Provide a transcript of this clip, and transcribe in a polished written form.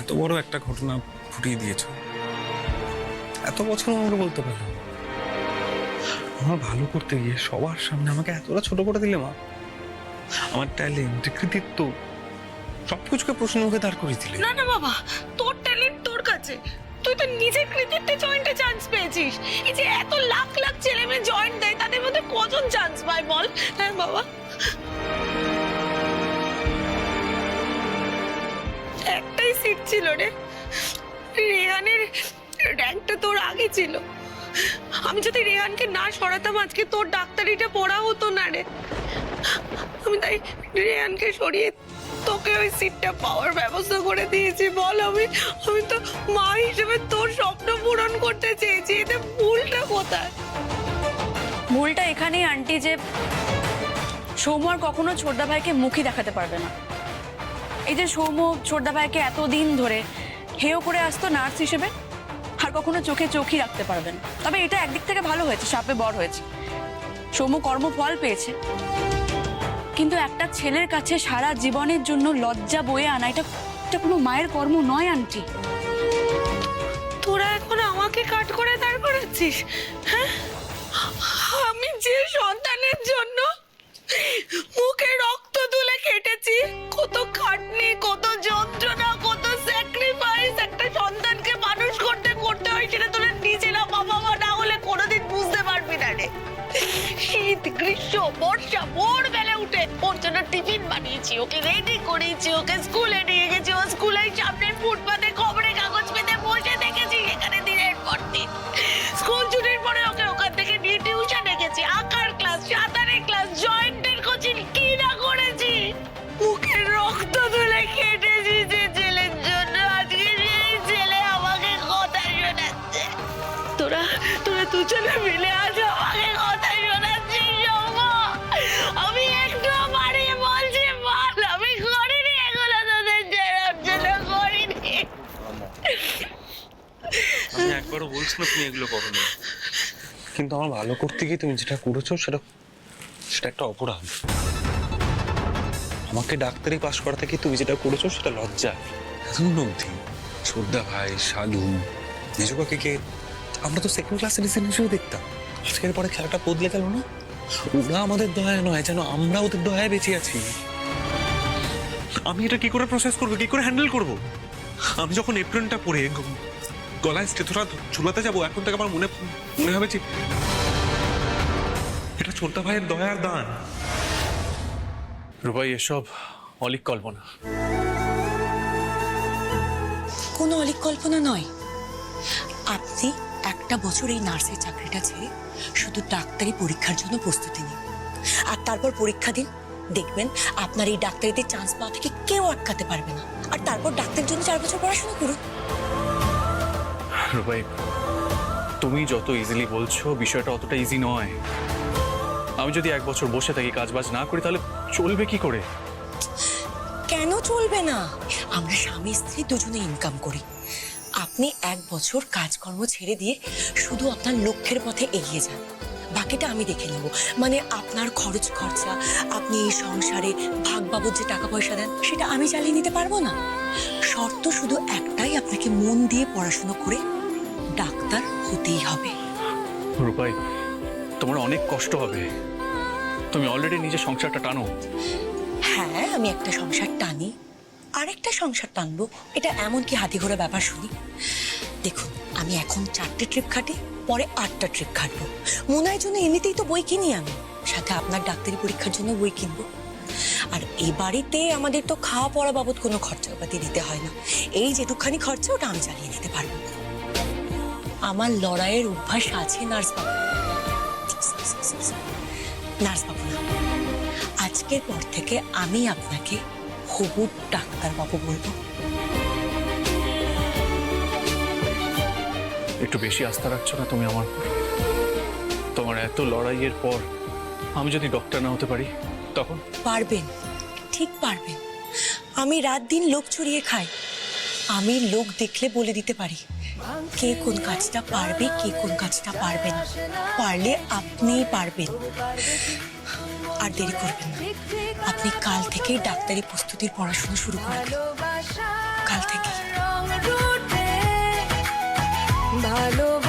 এত বড় একটা ঘটনা ফুটিয়ে দিয়েছো, এত বছর আমাকে বলতে পারলো না। আমার ভালো করতে গিয়ে সবার সামনে আমাকে এতটা ছোট করে দিলে মা। আমার ট্যালেন্ট, কৃতিত্ব সবকিছুকে প্রশ্ন মুখে দাঁড় করিয়ে দিলে। না না বাবা, তোর ট্যালেন্ট তোর কাছে, তুই তো নিজের কৃতিত্বে জয়েন্টে চান্স পেয়েছিস। এই যে এত লাখ লাখ ছেলে মেয়ে জয়েন্ট দেয়, তাদের মধ্যে কজন চান্স পায় বল? হ্যাঁ বাবা, একটাই সিট ছিল রে, রেহানের র্যাঙ্কটা তোর আগে ছিল। আমি যদি রেহানকে না সরাতাম আজকে তোর ডাক্তারিটা পড়া হতো না রে। আমি তাই রেহানকে সরিয়ে তোকে ওই সিটটা পাওয়ার ব্যবস্থা করে দিয়েছি। বল, আমি তো মা হিসেবে তোর স্বপ্ন পূরণ করতে চেয়েছি, এতে ভুলটা কোথায়? ভুলটা এখানেই আন্টি যে সৌম্য আর কখনো ছোটদা ভাইকে মুখই দেখাতে পারবে না। এই যে সৌম্য ছোটদা ভাইকে এতদিন ধরে হেয় করে আসতো নার্স হিসেবে, আর কখনো চোখে চোখই রাখতে পারবে না। তবে এটা একদিক থেকে ভালো হয়েছে, সাপে বর হয়েছে, সৌম্য কর্মফল পেয়েছে। কিন্তু একটা ছেলের কাছে সারা জীবনের জন্য লজ্জা বয়ে আনা, এটা কোনো মায়ের কর্ম নয় আন্টি। তোরা এখন আমাকে কাট করে দাঁড় করাচ্ছিস? হ্যাঁ, আমি যে সন্তানের জন্য মুখে রক্ত তুলে কেটেছি, কত খাটনি, কত যন্ত্রণা, কত স্যাক্রিফাইস একটা সন্তানকে মানুষ করতে করতে হয়, সেটা তোরা নিজেরা বাবা মা না হলে কোনোদিন বুঝতে পারবি না রে। শীত, গ্রীষ্ম, বর্ষা, ভোরবেলা উঠে ওর জন্য টিফিন বানিয়েছি, ওকে রেডি করেছি, ওকে স্কুলে নিয়ে গেছি, ও স্কুলের সামনে ফুটপাতে খবরের কাগজ পেতে বসে দেখেছি সেখানে দিনের পর দিন। স্কুল ছুটির পরে ওকে ওখান থেকে নিয়ে টিউশনে গেছি, আঁকার ক্লাস, সাঁতারের ক্লাস, জয়েন্টের কোচিং, কি না করেছি। মুখের রক্ত তুলে কেটেছি যে ছেলের জন্য, আজকে সেই ছেলে আমাকে কথা শোনাচ্ছে। তোরা দুজনে মিলে আজ আমাকে কথা শোনাচ্ছিস সৌম্য। আমি একটু বাড়িয়ে বলছি বল, আমি করিনি এগুলো, তোদের জন্য করিনি। আমি একবারও বলছি না তুমি এগুলো করো না, কিন্তু আমার ভালো করতে গিয়ে তুমি যেটা করেছো সেটা একটা অপরাধ। আমাকে ডাক্তারি পাশ করা থেকে তুমি যেটা করেছো সেটা লজ্জা। এতদিন অবধি ছোটদা ভাই, সাধু, মেজকাকে আমরা তো সেকেন্ড ক্লাসের ডিসিশন হিসেবে দেখতাম। আজকের পরে খেলাটা বদলে গেল না? ওরা আমাদের দয়ায় নয়, যেন আমরা ওদের দয়ায় বেঁচে আছি। আমি এটা কি করে প্রসেস করবো, কি করে হ্যান্ডেল করবো? আমি যখন এপ্রিলটা পরে গলায় স্টেথোটা ঝুলাতে যাবো, এখন থেকে আমার মনে হবে যে এটা ছোটদা ভাইয়ের দয়ার দান। রূপাই, এসব অলিক কল্পনা। কোনো অলিক কল্পনা নয়। আপনি একটা বছর এই নার্সের চাকরিটা ছেড়ে শুধু ডাক্তারি পরীক্ষার জন্য প্রস্তুতি নিন, আর তারপর পরীক্ষা দিন, দেখবেন আপনার এই ডাক্তারিতে চান্স পাওয়া থেকে কেউ আটকাতে পারবে না। আর তারপর ডাক্তারের জন্য 4 বছর পড়াশোনা করুন। রূপাই, তুমি যত ইজিলি বলছো বিষয়টা অতটা ইজি নয়। আমি যদি 1 বছর বসে থাকি, কাজ বাজ না করি, তাহলে চলবে কি করে? কেন চলবে না? আমরা স্বামী স্ত্রী দুজনে ইনকাম করি। আপনি 1 বছর কাজকর্ম ছেড়ে দিয়ে শুধু আপনার লক্ষ্যের পথে এগিয়ে যান, বাকিটা আমি দেখে নেব। মানে আপনার খরচ খরচা, আপনি এই সংসারে ভাগ বাবদ যে টাকা পয়সা দেন, সেটা আমি চালিয়ে নিতে পারবো না। শর্ত শুধু একটাই, আপনাকে মন দিয়ে পড়াশোনা করে ডাক্তার হতেই হবে। রূপাই, তোমার অনেক কষ্ট হবে। তুমি অলরেডি নিজের সংসারটা টানো। হ্যাঁ, আমি একটা সংসার টানি, আরেকটা সংসার টানবো, এটা এমন কি হাতি ঘোড়া ব্যাপার শুনি? দেখুন, আমি এখন 4টে ট্রিপ খাটি, পরে 8টা ট্রিপ খাটবো। মোনার জন্য এমনিতেই তো বই কিনি আমি, সাথে আপনার ডাক্তারি পরীক্ষার জন্য বই কিনবো। আর এই বাড়িতে আমাদের তো খাওয়া পড়া বাবদ কোনো খরচাপাতি দিতে হয় না। এই যেটুকখানি খরচা, ওটা আমি চালিয়ে নিতে পারবো। আমার লড়াইয়ের অভ্যাস আছে নার্স বাবু। নার্স বাবু না, আজকের পর থেকে আমি আপনাকে হবু ডাক্তার বাবু বলবো। একটু বেশি আস্থা রাখছো না তুমি আমার উপর? তোমার এত লড়াইয়ের পর আমি যদি ডক্টর না হতে পারি তখন? পারবেন, ঠিক পারবেন। আমি রাত দিন লোক চড়িয়ে খাই, আমি লোক দেখলে বলে দিতে পারি কে কোন কাজটা পারবে, কে কোন কাজটা পারবে না। পারলে আপনিই পারবেন। আর দেরি করবেন না, আপনি কাল থেকেই ডাক্তারি প্রস্তুতির পড়াশোনা শুরু করে দিন। কাল থেকে। ভালো